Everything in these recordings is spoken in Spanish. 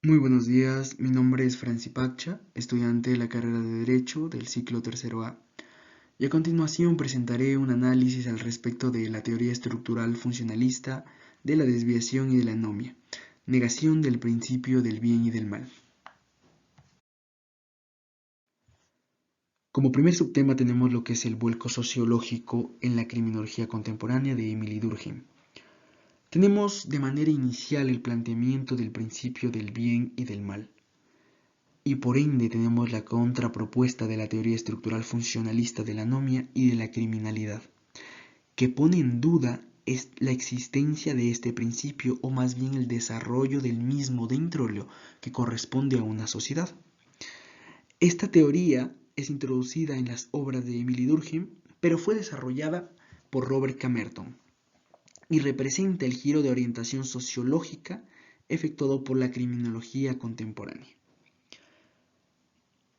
Muy buenos días, mi nombre es Franci Pacha, estudiante de la carrera de Derecho del ciclo tercero A, y a continuación presentaré un análisis al respecto de la teoría estructural funcionalista de la desviación y de la anomia, negación del principio del bien y del mal. Como primer subtema tenemos lo que es el vuelco sociológico en la criminología contemporánea de Emily Durkheim. Tenemos de manera inicial el planteamiento del principio del bien y del mal. Y por ende tenemos la contrapropuesta de la teoría estructural funcionalista de la anomia y de la criminalidad, que pone en duda la existencia de este principio o más bien el desarrollo del mismo dentro de lo que corresponde a una sociedad. Esta teoría es introducida en las obras de Emily Durkheim, pero fue desarrollada por Robert Camerton y representa el giro de orientación sociológica efectuado por la criminología contemporánea.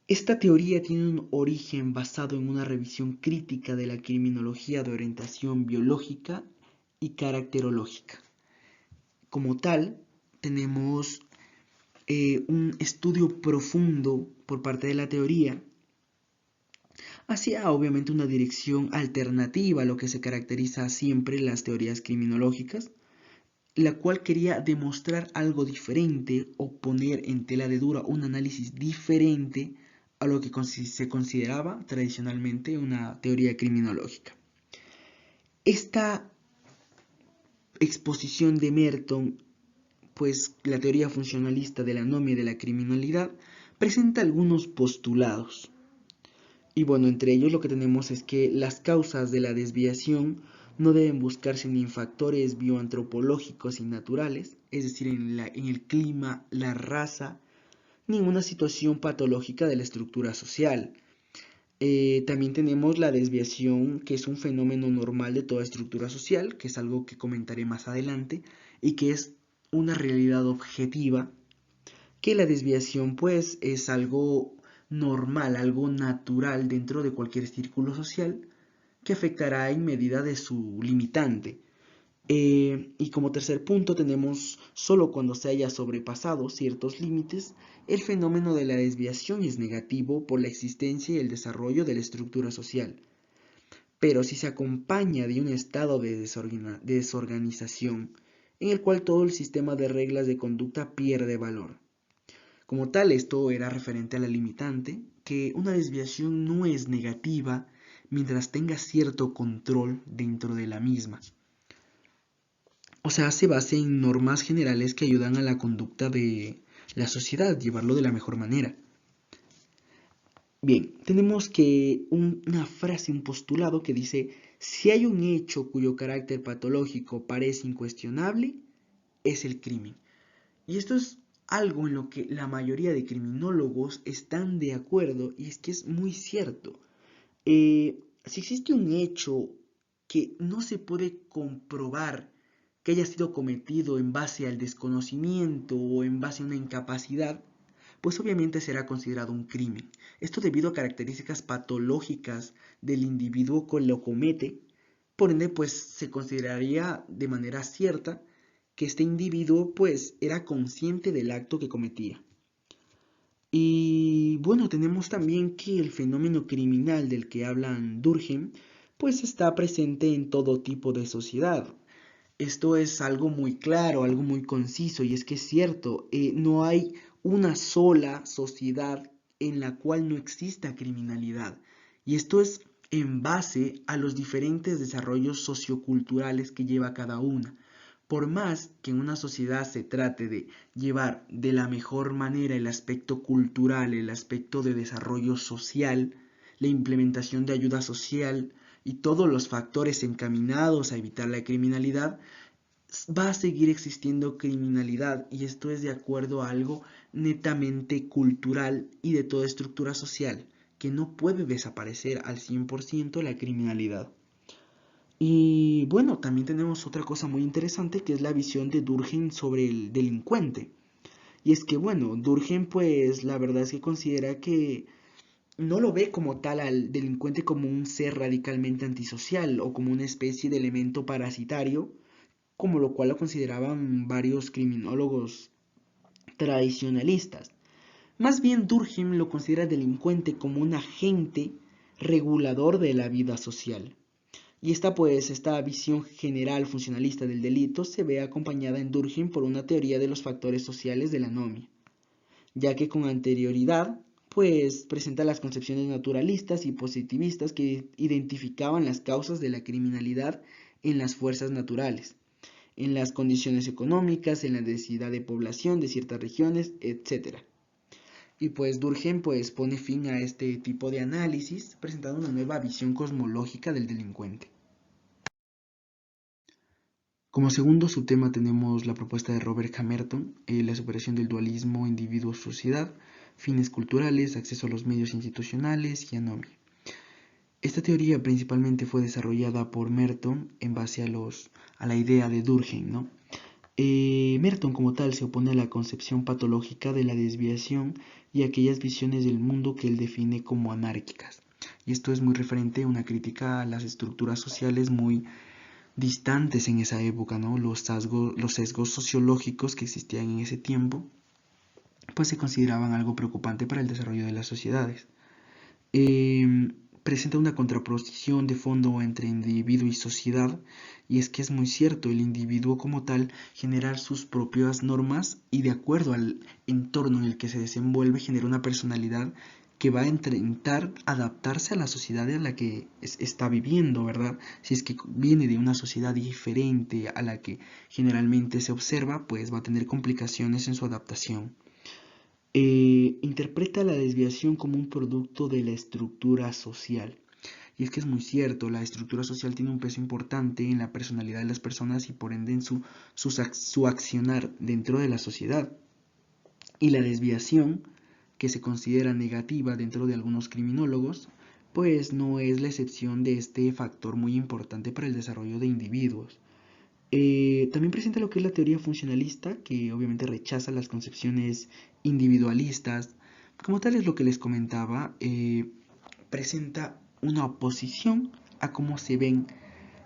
Esta teoría tiene un origen basado en una revisión crítica de la criminología de orientación biológica y caracterológica. Como tal, tenemos un estudio profundo por parte de la teoría hacia obviamente una dirección alternativa a lo que se caracteriza siempre en las teorías criminológicas, la cual quería demostrar algo diferente o poner en tela de dura un análisis diferente a lo que se consideraba tradicionalmente una teoría criminológica. Esta exposición de Merton, pues la teoría funcionalista de la anomia y de la criminalidad, presenta algunos postulados. Y bueno, entre ellos lo que tenemos es que las causas de la desviación no deben buscarse ni en factores bioantropológicos y naturales, es decir, en el clima, la raza, ni en una situación patológica de la estructura social. También tenemos la desviación, que es un fenómeno normal de toda estructura social, que es algo que comentaré más adelante, y que es una realidad objetiva, que la desviación pues es algo normal, algo natural dentro de cualquier círculo social, que afectará en medida de su limitante. Y como tercer punto tenemos solo cuando se haya sobrepasado ciertos límites, el fenómeno de la desviación es negativo por la existencia y el desarrollo de la estructura social. Pero si se acompaña de un estado de desorganización, en el cual todo el sistema de reglas de conducta pierde valor. Como tal, esto era referente a la limitante, que una desviación no es negativa mientras tenga cierto control dentro de la misma. O sea, se basa en normas generales que ayudan a la conducta de la sociedad, llevarlo de la mejor manera. Bien, tenemos que una frase, un postulado que dice, si hay un hecho cuyo carácter patológico parece incuestionable, es el crimen. Y esto es algo en lo que la mayoría de criminólogos están de acuerdo y es que es muy cierto. Si existe un hecho que no se puede comprobar que haya sido cometido en base al desconocimiento o en base a una incapacidad, pues obviamente será considerado un crimen. Esto debido a características patológicas del individuo que lo comete, por ende pues se consideraría de manera cierta que este individuo pues era consciente del acto que cometía. Y bueno, tenemos también que el fenómeno criminal del que hablan Durkheim pues está presente en todo tipo de sociedad. Esto es algo muy claro, algo muy conciso, y es que es cierto, no hay una sola sociedad en la cual no exista criminalidad. Y esto es en base a los diferentes desarrollos socioculturales que lleva cada una. Por más que en una sociedad se trate de llevar de la mejor manera el aspecto cultural, el aspecto de desarrollo social, la implementación de ayuda social, y todos los factores encaminados a evitar la criminalidad, va a seguir existiendo criminalidad y esto es de acuerdo a algo netamente cultural y de toda estructura social, que no puede desaparecer al 100% la criminalidad. Y bueno, también tenemos otra cosa muy interesante que es la visión de Durkheim sobre el delincuente. Y es que bueno, Durkheim pues la verdad es que considera que no lo ve como tal al delincuente como un ser radicalmente antisocial o como una especie de elemento parasitario, como lo cual lo consideraban varios criminólogos tradicionalistas. Más bien Durkheim lo considera delincuente como un agente regulador de la vida social. Y esta visión general funcionalista del delito se ve acompañada en Durkheim por una teoría de los factores sociales de la anomia, ya que con anterioridad pues presenta las concepciones naturalistas y positivistas que identificaban las causas de la criminalidad en las fuerzas naturales, en las condiciones económicas, en la densidad de población de ciertas regiones, etc. Y pues Durkheim pues pone fin a este tipo de análisis presentando una nueva visión cosmológica del delincuente. Como segundo subtema tenemos la propuesta de Robert Hamerton, la superación del dualismo individuo-sociedad, fines culturales, acceso a los medios institucionales y anomia. Esta teoría principalmente fue desarrollada por Merton en base a la idea de Durkheim, ¿no? Merton como tal se opone a la concepción patológica de la desviación y a aquellas visiones del mundo que él define como anárquicas. Y esto es muy referente a una crítica a las estructuras sociales muy distantes en esa época, ¿no? Los sesgos sociológicos que existían en ese tiempo, pues se consideraban algo preocupante para el desarrollo de las sociedades. Presenta una contraposición de fondo entre individuo y sociedad, y es que es muy cierto, el individuo como tal genera sus propias normas y de acuerdo al entorno en el que se desenvuelve genera una personalidad que va a intentar adaptarse a la sociedad en la que está viviendo, ¿verdad? Si es que viene de una sociedad diferente a la que generalmente se observa, pues va a tener complicaciones en su adaptación. Interpreta la desviación como un producto de la estructura social. Y es que es muy cierto, la estructura social tiene un peso importante en la personalidad de las personas y por ende en su accionar dentro de la sociedad. Y la desviación, que se considera negativa dentro de algunos criminólogos, pues no es la excepción de este factor muy importante para el desarrollo de individuos. También presenta lo que es la teoría funcionalista, que obviamente rechaza las concepciones individualistas. Como tal es lo que les comentaba, presenta una oposición a cómo se ven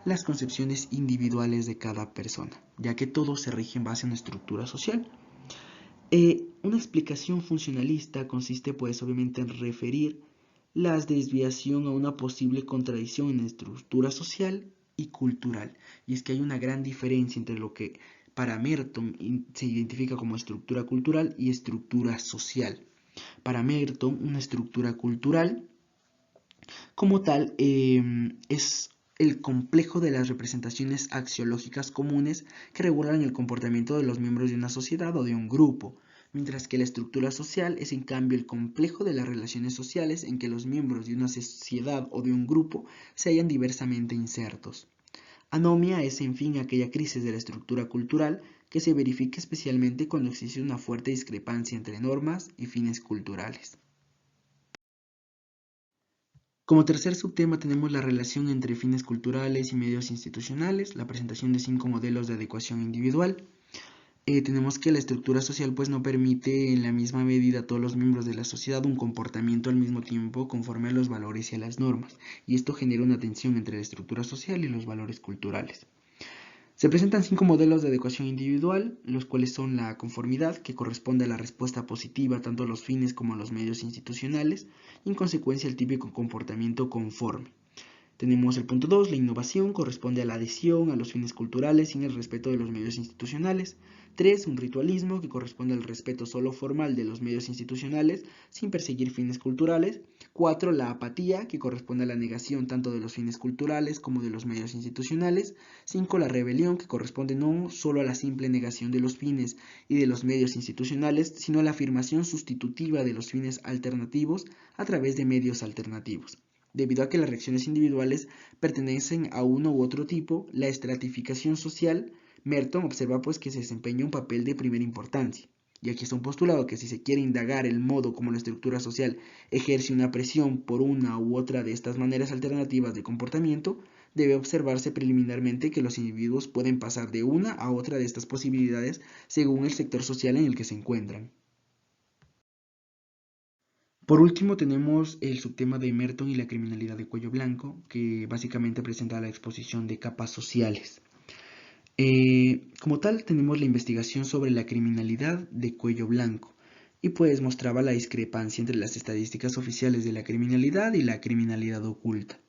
las concepciones individuales de cada persona, ya que todo se rige en base a una estructura social. Una explicación funcionalista consiste pues obviamente en referir la desviación a una posible contradicción en la estructura social y cultural. Y es que hay una gran diferencia entre lo que para Merton se identifica como estructura cultural y estructura social. Para Merton, una estructura cultural como tal es el complejo de las representaciones axiológicas comunes que regulan el comportamiento de los miembros de una sociedad o de un grupo, mientras que la estructura social es en cambio el complejo de las relaciones sociales en que los miembros de una sociedad o de un grupo se hallan diversamente insertos. Anomia es en fin aquella crisis de la estructura cultural que se verifica especialmente cuando existe una fuerte discrepancia entre normas y fines culturales. Como tercer subtema tenemos la relación entre fines culturales y medios institucionales, la presentación de 5 modelos de adecuación individual. Tenemos que la estructura social pues no permite en la misma medida a todos los miembros de la sociedad un comportamiento al mismo tiempo conforme a los valores y a las normas, y esto genera una tensión entre la estructura social y los valores culturales. Se presentan 5 modelos de adecuación individual, los cuales son la conformidad, que corresponde a la respuesta positiva tanto a los fines como a los medios institucionales, y en consecuencia el típico comportamiento conforme. Tenemos el punto 2, la innovación, corresponde a la adhesión a los fines culturales sin el respeto de los medios institucionales. 3, un ritualismo, que corresponde al respeto solo formal de los medios institucionales sin perseguir fines culturales. 4, la apatía, que corresponde a la negación tanto de los fines culturales como de los medios institucionales. 5, la rebelión, que corresponde no solo a la simple negación de los fines y de los medios institucionales, sino a la afirmación sustitutiva de los fines alternativos a través de medios alternativos. Debido a que las reacciones individuales pertenecen a uno u otro tipo, la estratificación social, Merton observa pues que se desempeña un papel de primera importancia. Y aquí está un postulado que si se quiere indagar el modo como la estructura social ejerce una presión por una u otra de estas maneras alternativas de comportamiento, debe observarse preliminarmente que los individuos pueden pasar de una a otra de estas posibilidades según el sector social en el que se encuentran. Por último tenemos el subtema de Merton y la criminalidad de cuello blanco, que básicamente presenta la exposición de capas sociales. Como tal, tenemos la investigación sobre la criminalidad de cuello blanco y pues mostraba la discrepancia entre las estadísticas oficiales de la criminalidad y la criminalidad oculta,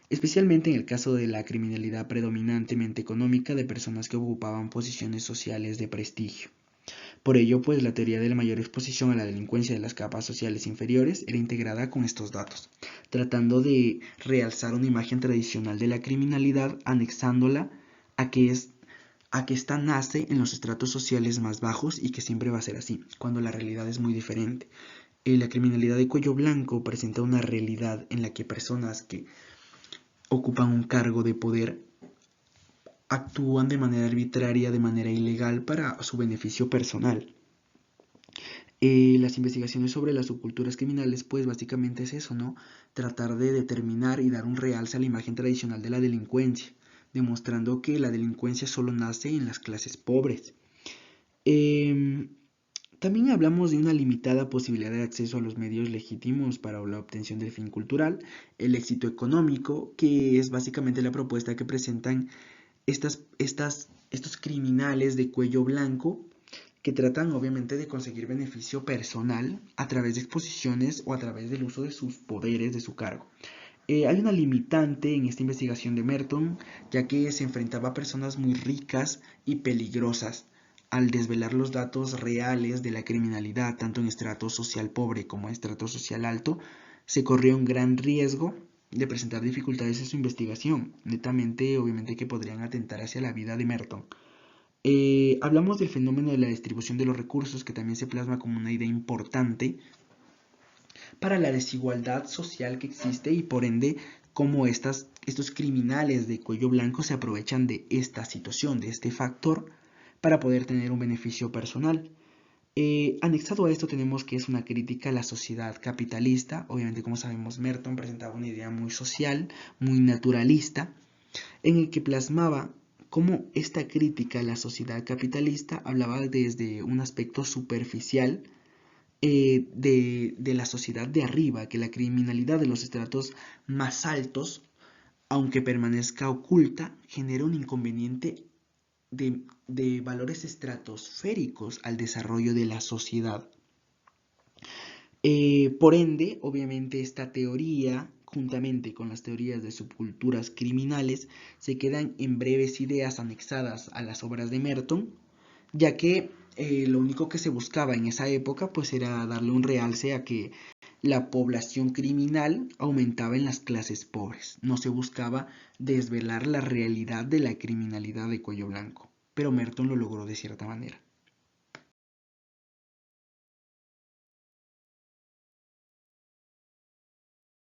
especialmente en el caso de la criminalidad predominantemente económica de personas que ocupaban posiciones sociales de prestigio. Por ello, pues la teoría de la mayor exposición a la delincuencia de las capas sociales inferiores era integrada con estos datos, tratando de realzar una imagen tradicional de la criminalidad, anexándola a que esta nace en los estratos sociales más bajos y que siempre va a ser así, cuando la realidad es muy diferente. La criminalidad de cuello blanco presenta una realidad en la que personas que ocupan un cargo de poder actúan de manera arbitraria, de manera ilegal para su beneficio personal. Las investigaciones sobre las subculturas criminales, pues básicamente es eso, ¿no? Tratar de determinar y dar un realce a la imagen tradicional de la delincuencia, demostrando que la delincuencia solo nace en las clases pobres. Eh, También hablamos de una limitada posibilidad de acceso a los medios legítimos para la obtención del fin cultural, el éxito económico, que es básicamente la propuesta que presentan estos criminales de cuello blanco que tratan obviamente de conseguir beneficio personal a través de exposiciones o a través del uso de sus poderes, de su cargo. Hay una limitante en esta investigación de Merton, ya que se enfrentaba a personas muy ricas y peligrosas. Al desvelar los datos reales de la criminalidad, tanto en estrato social pobre como en estrato social alto, se corrió un gran riesgo de presentar dificultades en su investigación, netamente obviamente que podrían atentar hacia la vida de Merton. Hablamos del fenómeno de la distribución de los recursos, que también se plasma como una idea importante para la desigualdad social que existe y por ende cómo estos criminales de cuello blanco se aprovechan de esta situación, de este factor, para poder tener un beneficio personal. Anexado a esto tenemos que es una crítica a la sociedad capitalista. Obviamente, como sabemos, Merton presentaba una idea muy social, muy naturalista, en el que plasmaba cómo esta crítica a la sociedad capitalista hablaba desde un aspecto superficial de la sociedad de arriba, que la criminalidad de los estratos más altos, aunque permanezca oculta, genera un inconveniente de valores estratosféricos al desarrollo de la sociedad. Por ende, obviamente esta teoría, juntamente con las teorías de subculturas criminales, se quedan en breves ideas anexadas a las obras de Merton, ya que lo único que se buscaba en esa época pues era darle un realce a que la población criminal aumentaba en las clases pobres. No se buscaba desvelar la realidad de la criminalidad de cuello blanco, pero Merton lo logró de cierta manera.